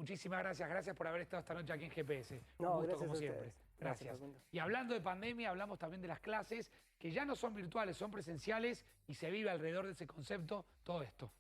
Muchísimas gracias por haber estado esta noche aquí en GPS. No, Un gusto gracias como a siempre. ustedes. Gracias. Facundo. Y hablando de pandemia, hablamos también de las clases, que ya no son virtuales, son presenciales y se vive alrededor de ese concepto todo esto.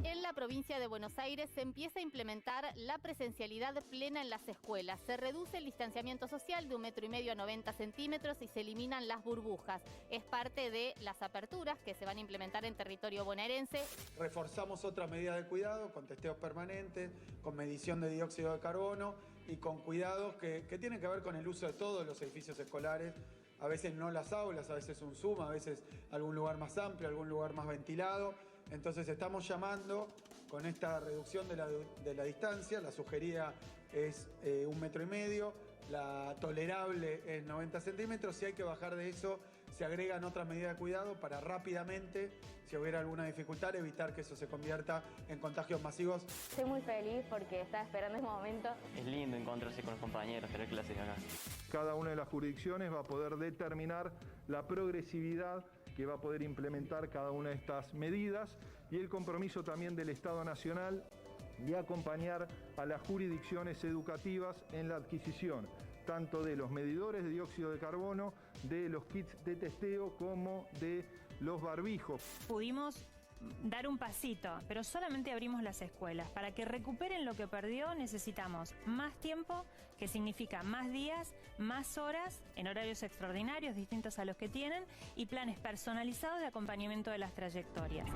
En la provincia de Buenos Aires se empieza a implementar la presencialidad plena en las escuelas. Se reduce el distanciamiento social de 1,5 metros a 90 centímetros y se eliminan las burbujas. Es parte de las aperturas que se van a implementar en territorio bonaerense. Reforzamos otras medidas de cuidado con testeos permanentes, con medición de dióxido de carbono y con cuidados que tienen que ver con el uso de todos los edificios escolares. A veces no las aulas, a veces un Zoom, a veces algún lugar más amplio, algún lugar más ventilado. Entonces estamos llamando con esta reducción de la distancia, la sugerida es 1,5 metros, la tolerable es 90 centímetros. Si hay que bajar de eso, se agregan otras medidas de cuidado para rápidamente, si hubiera alguna dificultad, evitar que eso se convierta en contagios masivos. Estoy muy feliz porque estaba esperando este momento. Es lindo encontrarse con los compañeros, tener clases acá. Cada una de las jurisdicciones va a poder determinar la progresividad que va a poder implementar cada una de estas medidas y el compromiso también del Estado Nacional de acompañar a las jurisdicciones educativas en la adquisición tanto de los medidores de dióxido de carbono, de los kits de testeo como de los barbijos. Pudimos dar un pasito, pero solamente abrimos las escuelas. Para que recuperen lo que perdió necesitamos más tiempo, que significa más días, más horas, en horarios extraordinarios distintos a los que tienen, y planes personalizados de acompañamiento de las trayectorias.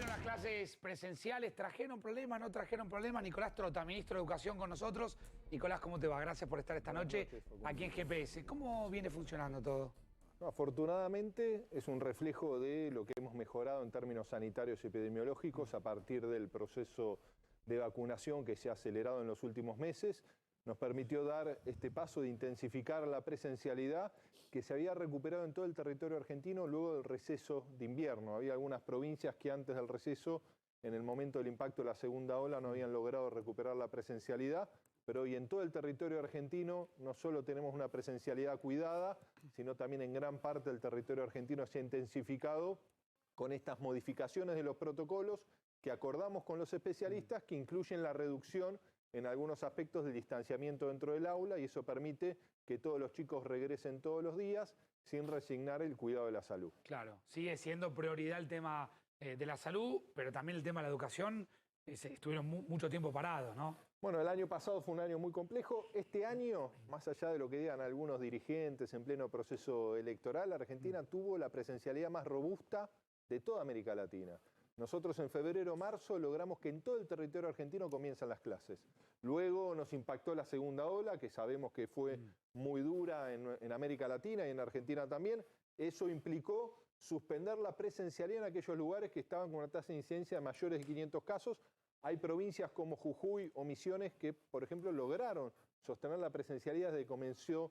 Las clases presenciales, ¿trajeron problemas, no trajeron problemas? Nicolás Trota, ministro de Educación con nosotros. Nicolás, ¿cómo te va? Gracias por estar esta noche aquí en GPS. ¿Cómo viene funcionando todo? Afortunadamente es un reflejo de lo que hemos mejorado en términos sanitarios y epidemiológicos a partir del proceso de vacunación que se ha acelerado en los últimos meses. Nos permitió dar este paso de intensificar la presencialidad que se había recuperado en todo el territorio argentino luego del receso de invierno. Había algunas provincias que antes del receso, en el momento del impacto de la segunda ola, no habían logrado recuperar la presencialidad, pero hoy en todo el territorio argentino no solo tenemos una presencialidad cuidada, sino también en gran parte del territorio argentino se ha intensificado con estas modificaciones de los protocolos que acordamos con los especialistas, que incluyen la reducción en algunos aspectos del distanciamiento dentro del aula, y eso permite que todos los chicos regresen todos los días sin resignar el cuidado de la salud. Claro, sigue siendo prioridad el tema de la salud, pero también el tema de la educación. Estuvieron mucho tiempo parados, ¿no? Bueno, el año pasado fue un año muy complejo. Este año, más allá de lo que digan algunos dirigentes en pleno proceso electoral, Argentina tuvo la presencialidad más robusta de toda América Latina. Nosotros en febrero-marzo logramos que en todo el territorio argentino comienzan las clases. Luego nos impactó la segunda ola, que sabemos que fue muy dura en América Latina y en Argentina también. Eso implicó suspender la presencialidad en aquellos lugares que estaban con una tasa de incidencia de mayores de 500 casos. Hay provincias como Jujuy o Misiones que, por ejemplo, lograron sostener la presencialidad desde que comenzó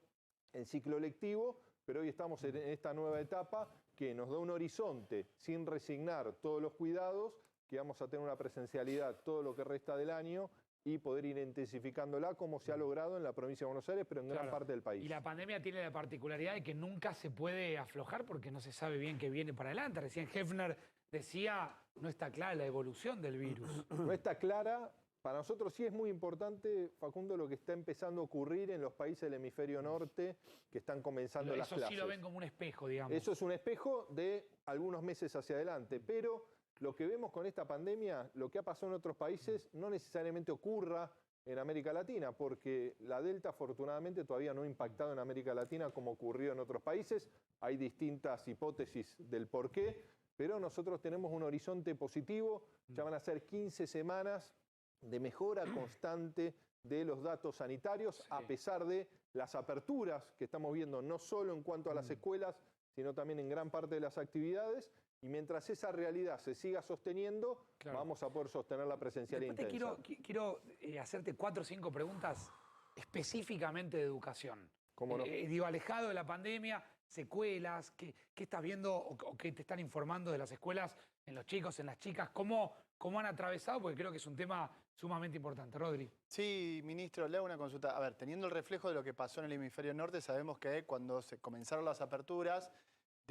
el ciclo lectivo, pero hoy estamos en esta nueva etapa que nos da un horizonte sin resignar todos los cuidados, que vamos a tener una presencialidad todo lo que resta del año y poder ir intensificándola como se ha logrado en la provincia de Buenos Aires, pero en gran parte del país. Y la pandemia tiene la particularidad de que nunca se puede aflojar porque no se sabe bien qué viene para adelante. Recién Hefner decía, no está clara la evolución del virus. No está clara. Para nosotros sí es muy importante, Facundo, lo que está empezando a ocurrir en los países del hemisferio norte que están comenzando las clases. Eso sí lo ven como un espejo, digamos. Eso es un espejo de algunos meses hacia adelante, pero lo que vemos con esta pandemia, lo que ha pasado en otros países, no necesariamente ocurra en América Latina, porque la Delta afortunadamente todavía no ha impactado en América Latina como ocurrió en otros países. Hay distintas hipótesis del por qué, pero nosotros tenemos un horizonte positivo. Ya van a ser 15 semanas de mejora constante de los datos sanitarios, a pesar de las aperturas que estamos viendo, no solo en cuanto a las escuelas, sino también en gran parte de las actividades. Y mientras esa realidad se siga sosteniendo, vamos a poder sostener la presencialidad intensa. Quiero hacerte 4 o 5 preguntas específicamente de educación. ¿Cómo no? Digo, alejado de la pandemia, secuelas, ¿qué estás viendo o qué te están informando de las escuelas en los chicos, en las chicas? ¿Cómo han atravesado? Porque creo que es un tema sumamente importante. Rodri. Sí, ministro, le hago una consulta. A ver, teniendo el reflejo de lo que pasó en el hemisferio norte, sabemos que cuando se comenzaron las aperturas,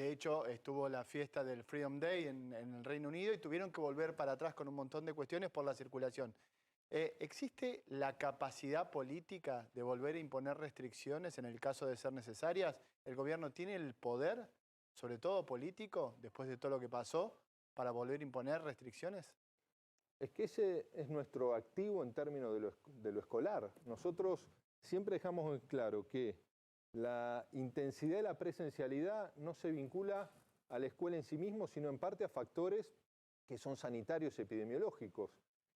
De hecho, estuvo la fiesta del Freedom Day en el Reino Unido y tuvieron que volver para atrás con un montón de cuestiones por la circulación. ¿Existe la capacidad política de volver a imponer restricciones en el caso de ser necesarias? ¿El gobierno tiene el poder, sobre todo político, después de todo lo que pasó, para volver a imponer restricciones? Es que ese es nuestro activo en términos de lo escolar. Nosotros siempre dejamos muy claro que la intensidad de la presencialidad no se vincula a la escuela en sí mismo, sino en parte a factores que son sanitarios y epidemiológicos.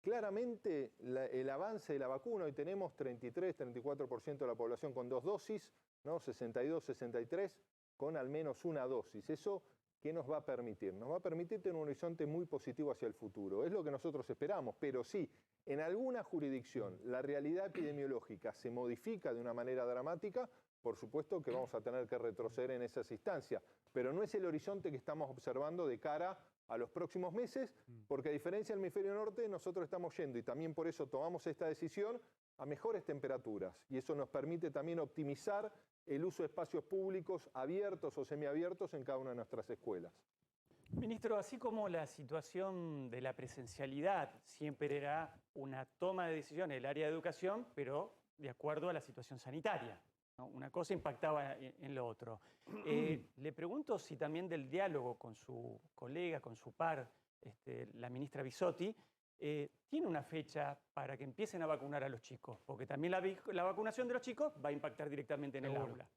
Claramente el avance de la vacuna, hoy tenemos 33-34% de la población con 2 dosis, ¿no? 62-63% con al menos una dosis. Eso, ¿qué nos va a permitir? Nos va a permitir tener un horizonte muy positivo hacia el futuro. Es lo que nosotros esperamos, pero sí, en alguna jurisdicción la realidad epidemiológica se modifica de una manera dramática, por supuesto que vamos a tener que retroceder en esas instancias, pero no es el horizonte que estamos observando de cara a los próximos meses, porque a diferencia del hemisferio norte, nosotros estamos yendo, y también por eso tomamos esta decisión, a mejores temperaturas, y eso nos permite también optimizar el uso de espacios públicos abiertos o semiabiertos en cada una de nuestras escuelas. Ministro, así como la situación de la presencialidad siempre era una toma de decisiones del área de educación, pero de acuerdo a la situación sanitaria, ¿no? Una cosa impactaba en lo otro. Le pregunto si también del diálogo con su colega, con su par, la ministra Bisotti, tiene una fecha para que empiecen a vacunar a los chicos, porque también la vacunación de los chicos va a impactar directamente en el aula.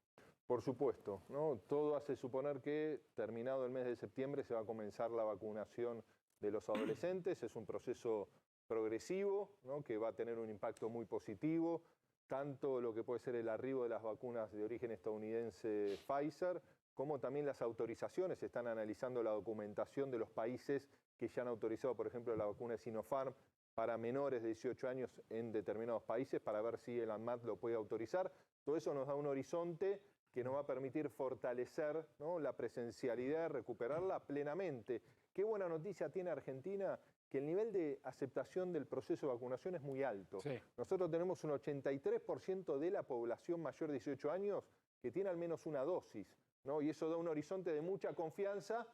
Por supuesto, ¿no? Todo hace suponer que terminado el mes de septiembre se va a comenzar la vacunación de los adolescentes. Es un proceso progresivo, ¿no? Que va a tener un impacto muy positivo, tanto lo que puede ser el arribo de las vacunas de origen estadounidense Pfizer, como también las autorizaciones. Se están analizando la documentación de los países que ya han autorizado, por ejemplo, la vacuna de Sinopharm para menores de 18 años en determinados países, para ver si el ANMAT lo puede autorizar. Todo eso nos da un horizonte que nos va a permitir fortalecer, ¿no? La presencialidad, recuperarla plenamente. Qué buena noticia tiene Argentina, que el nivel de aceptación del proceso de vacunación es muy alto. Sí. Nosotros tenemos un 83% de la población mayor de 18 años que tiene al menos una dosis, ¿no? Y eso da un horizonte de mucha confianza,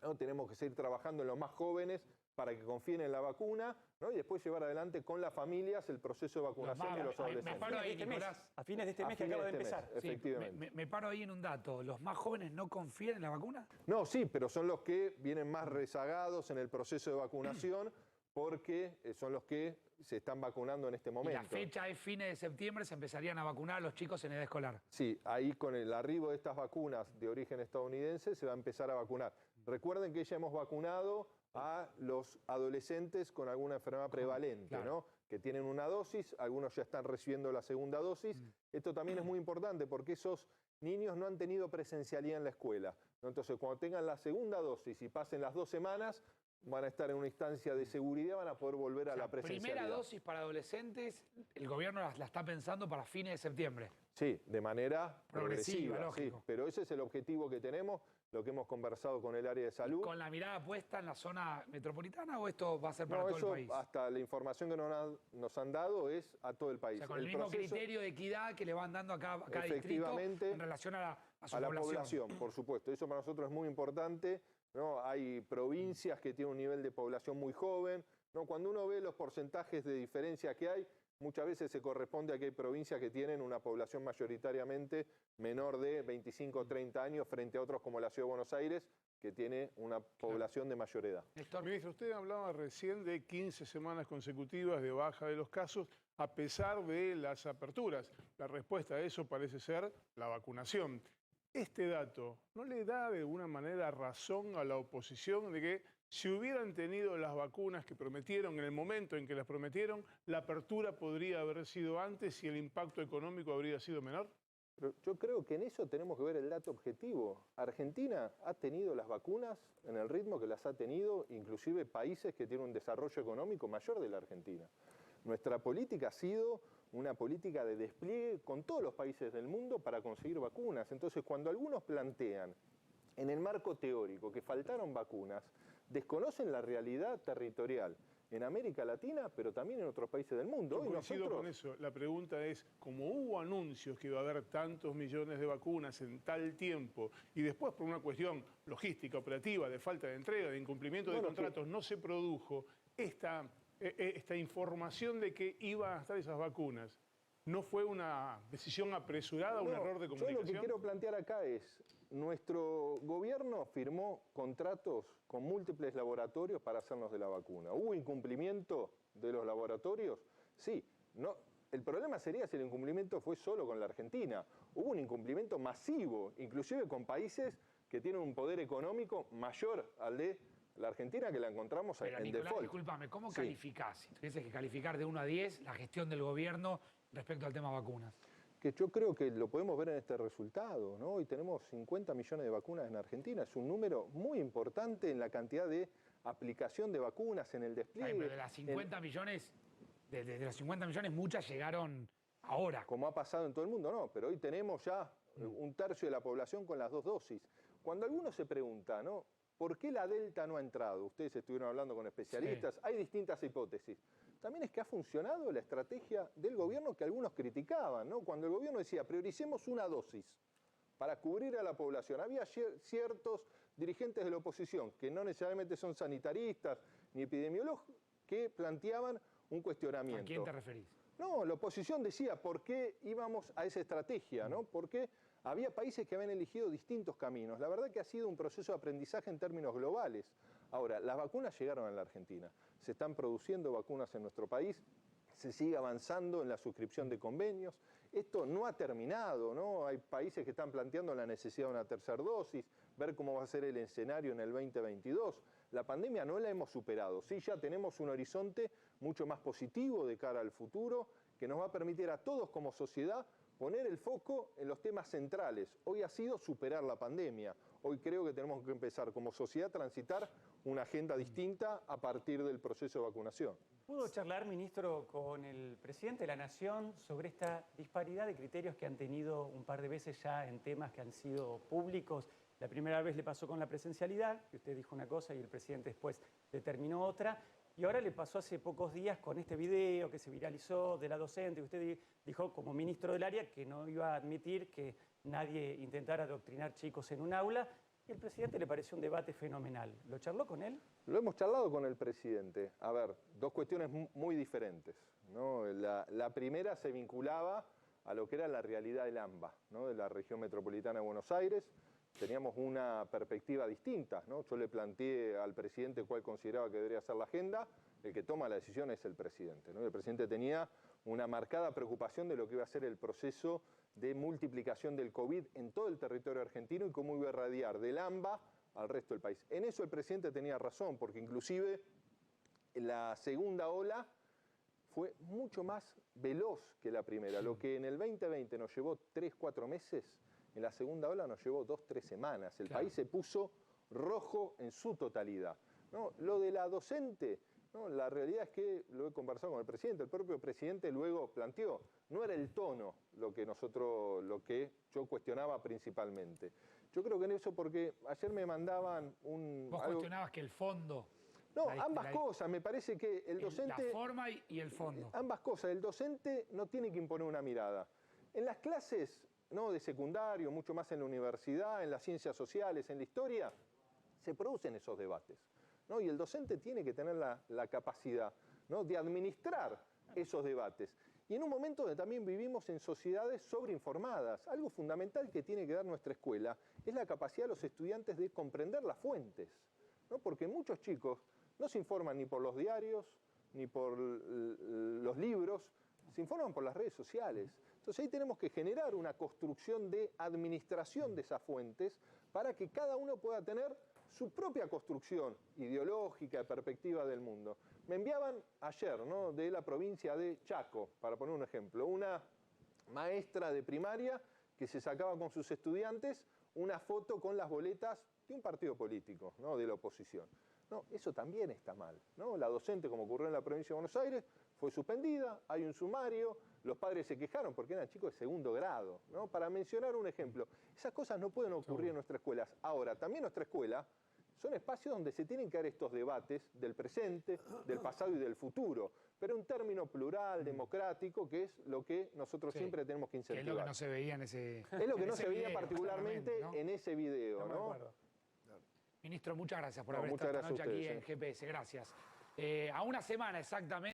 ¿no? Tenemos que seguir trabajando en los más jóvenes para que confíen en la vacuna, ¿no? Y después llevar adelante con las familias el proceso de vacunación de los adolescentes. Me paro ahí, Nicolás. A fines de este mes que acaba de empezar. Efectivamente. Me paro ahí en un dato. ¿Los más jóvenes no confían en la vacuna? No, sí, pero son los que vienen más rezagados en el proceso de vacunación porque son los que se están vacunando en este momento. Y la fecha es fines de septiembre, se empezarían a vacunar a los chicos en edad escolar. Sí, ahí con el arribo de estas vacunas de origen estadounidense se va a empezar a vacunar. Recuerden que ya hemos vacunado a los adolescentes con alguna enfermedad prevalente, claro, ¿no? Que tienen una dosis, algunos ya están recibiendo la segunda dosis. Esto también es muy importante porque esos niños no han tenido presencialidad en la escuela, ¿no? Entonces, cuando tengan la segunda dosis y pasen las 2 semanas, van a estar en una instancia de seguridad, van a poder volver a la presencialidad. Primera dosis para adolescentes, el gobierno la está pensando para fines de septiembre. Sí, de manera progresiva, lógico. Sí, pero ese es el objetivo que tenemos, lo que hemos conversado con el área de salud. ¿Con la mirada puesta en la zona metropolitana o esto va a ser para todo el país? Hasta la información que nos han dado es a todo el país. O sea, con el mismo criterio de equidad que le van dando a cada distrito en relación a la población. Por supuesto. Eso para nosotros es muy importante, ¿no? Hay provincias que tienen un nivel de población muy joven, ¿no? Cuando uno ve los porcentajes de diferencia que hay, muchas veces se corresponde a que hay provincias que tienen una población mayoritariamente menor de 25 o 30 años frente a otros como la Ciudad de Buenos Aires, que tiene una población de mayor edad. Ministro, usted hablaba recién de 15 semanas consecutivas de baja de los casos, a pesar de las aperturas. La respuesta a eso parece ser la vacunación. Este dato, ¿no le da de alguna manera razón a la oposición de que si hubieran tenido las vacunas que prometieron en el momento en que las prometieron, la apertura podría haber sido antes y el impacto económico habría sido menor? Pero yo creo que en eso tenemos que ver el dato objetivo. Argentina ha tenido las vacunas en el ritmo que las ha tenido, inclusive países que tienen un desarrollo económico mayor de la Argentina. Nuestra política ha sido una política de despliegue con todos los países del mundo para conseguir vacunas. Entonces, cuando algunos plantean en el marco teórico que faltaron vacunas, desconocen la realidad territorial en América Latina, pero también en otros países del mundo. Yo coincido con eso. La pregunta es, como hubo anuncios que iba a haber tantos millones de vacunas en tal tiempo, y después por una cuestión logística, operativa, de falta de entrega, de incumplimiento de contratos, no se produjo esta información de que iban a estar esas vacunas. ¿No fue una decisión apresurada, un error de comunicación? Yo lo que quiero plantear acá es, nuestro gobierno firmó contratos con múltiples laboratorios para hacernos de la vacuna. ¿Hubo incumplimiento de los laboratorios? Sí. No, el problema sería si el incumplimiento fue solo con la Argentina. Hubo un incumplimiento masivo, inclusive con países que tienen un poder económico mayor al de la Argentina, que la encontramos en Nicolás, default. discúlpame, ¿cómo calificás? Si tuvieses que calificar de 1 a 10 la gestión del gobierno respecto al tema vacunas. Que yo creo que lo podemos ver en este resultado, ¿no? Hoy tenemos 50 millones de vacunas en Argentina, es un número muy importante en la cantidad de aplicación de vacunas, en el despliegue. Pero de las 50 millones, de los 50 millones, muchas llegaron ahora. Como ha pasado en todo el mundo, no, pero hoy tenemos ya 1/3 de la población con las 2 dosis. Cuando alguno se pregunta, ¿no? ¿Por qué la Delta no ha entrado? Ustedes estuvieron hablando con especialistas, hay distintas hipótesis. También es que ha funcionado la estrategia del gobierno que algunos criticaban, ¿no? Cuando el gobierno decía, prioricemos una dosis para cubrir a la población. Había ciertos dirigentes de la oposición, que no necesariamente son sanitaristas ni epidemiólogos, que planteaban un cuestionamiento. ¿A quién te referís? No, la oposición decía, ¿por qué íbamos a esa estrategia? ¿No? Porque había países que habían elegido distintos caminos. La verdad que ha sido un proceso de aprendizaje en términos globales. Ahora, las vacunas llegaron a la Argentina. Se están produciendo vacunas en nuestro país. Se sigue avanzando en la suscripción de convenios. Esto no ha terminado, ¿no? Hay países que están planteando la necesidad de una tercera dosis, ver cómo va a ser el escenario en el 2022. La pandemia no la hemos superado. Sí, ya tenemos un horizonte mucho más positivo de cara al futuro que nos va a permitir a todos como sociedad poner el foco en los temas centrales. Hoy ha sido superar la pandemia. Hoy creo que tenemos que empezar como sociedad a transitar una agenda distinta a partir del proceso de vacunación. ¿Pudo charlar, ministro, con el presidente de la Nación sobre esta disparidad de criterios que han tenido un par de veces ya en temas que han sido públicos? La primera vez le pasó con la presencialidad, que usted dijo una cosa y el presidente después determinó otra. Y ahora le pasó hace pocos días con este video que se viralizó de la docente, que usted dijo como ministro del área que no iba a admitir que nadie intentara adoctrinar chicos en un aula. Y al presidente le pareció un debate fenomenal. ¿Lo charló con él? Lo hemos charlado con el presidente. A ver, dos cuestiones muy diferentes, ¿no? La primera se vinculaba a lo que era la realidad del AMBA, ¿no? De la región metropolitana de Buenos Aires. Teníamos una perspectiva distinta, ¿no? Yo le planteé al presidente cuál consideraba que debería ser la agenda. El que toma la decisión es el presidente, ¿no? El presidente tenía una marcada preocupación de lo que iba a ser el proceso de multiplicación del COVID en todo el territorio argentino y cómo iba a irradiar del AMBA al resto del país. En eso el presidente tenía razón, porque inclusive la segunda ola fue mucho más veloz que la primera. Lo que en el 2020 nos llevó 3-4 meses, en la segunda ola nos llevó 2-3 semanas. El país se puso rojo en su totalidad, ¿no? Lo de la docente, ¿no? La realidad es que lo he conversado con el presidente, el propio presidente luego planteó, no era el tono lo que yo cuestionaba principalmente. Yo creo que en eso, porque ayer me mandaban ¿Vos cuestionabas que el fondo? No, ambas cosas. Me parece que el docente... La forma y el fondo. Ambas cosas. El docente no tiene que imponer una mirada. En las clases, ¿no?, de secundario, mucho más en la universidad, en las ciencias sociales, en la historia, se producen esos debates, ¿no? Y el docente tiene que tener la capacidad, ¿no?, de administrar esos debates. Y en un momento donde también vivimos en sociedades sobreinformadas, algo fundamental que tiene que dar nuestra escuela es la capacidad de los estudiantes de comprender las fuentes, ¿no? Porque muchos chicos no se informan ni por los diarios, ni por los libros, se informan por las redes sociales. Entonces ahí tenemos que generar una construcción de administración de esas fuentes para que cada uno pueda tener su propia construcción ideológica, de perspectiva del mundo. Me enviaban ayer, ¿no?, de la provincia de Chaco, para poner un ejemplo, una maestra de primaria que se sacaba con sus estudiantes una foto con las boletas de un partido político, ¿no?, de la oposición. No, eso también está mal, ¿no? La docente, como ocurrió en la provincia de Buenos Aires, fue suspendida, hay un sumario, los padres se quejaron porque eran chicos de segundo grado, ¿no? Para mencionar un ejemplo, esas cosas no pueden ocurrir en nuestras escuelas. Ahora, también nuestra escuela Son espacios donde se tienen que dar estos debates del presente, del pasado y del futuro, pero en término plural, democrático, que es lo que nosotros siempre tenemos que incentivar. Que es lo que no se veía en ese Es lo que no se veía video, particularmente ¿no? en ese video, ¿no? Ministro, muchas gracias por haber muchas estado esta gracias noche a aquí ustedes, en GPS. Gracias. A una semana exactamente.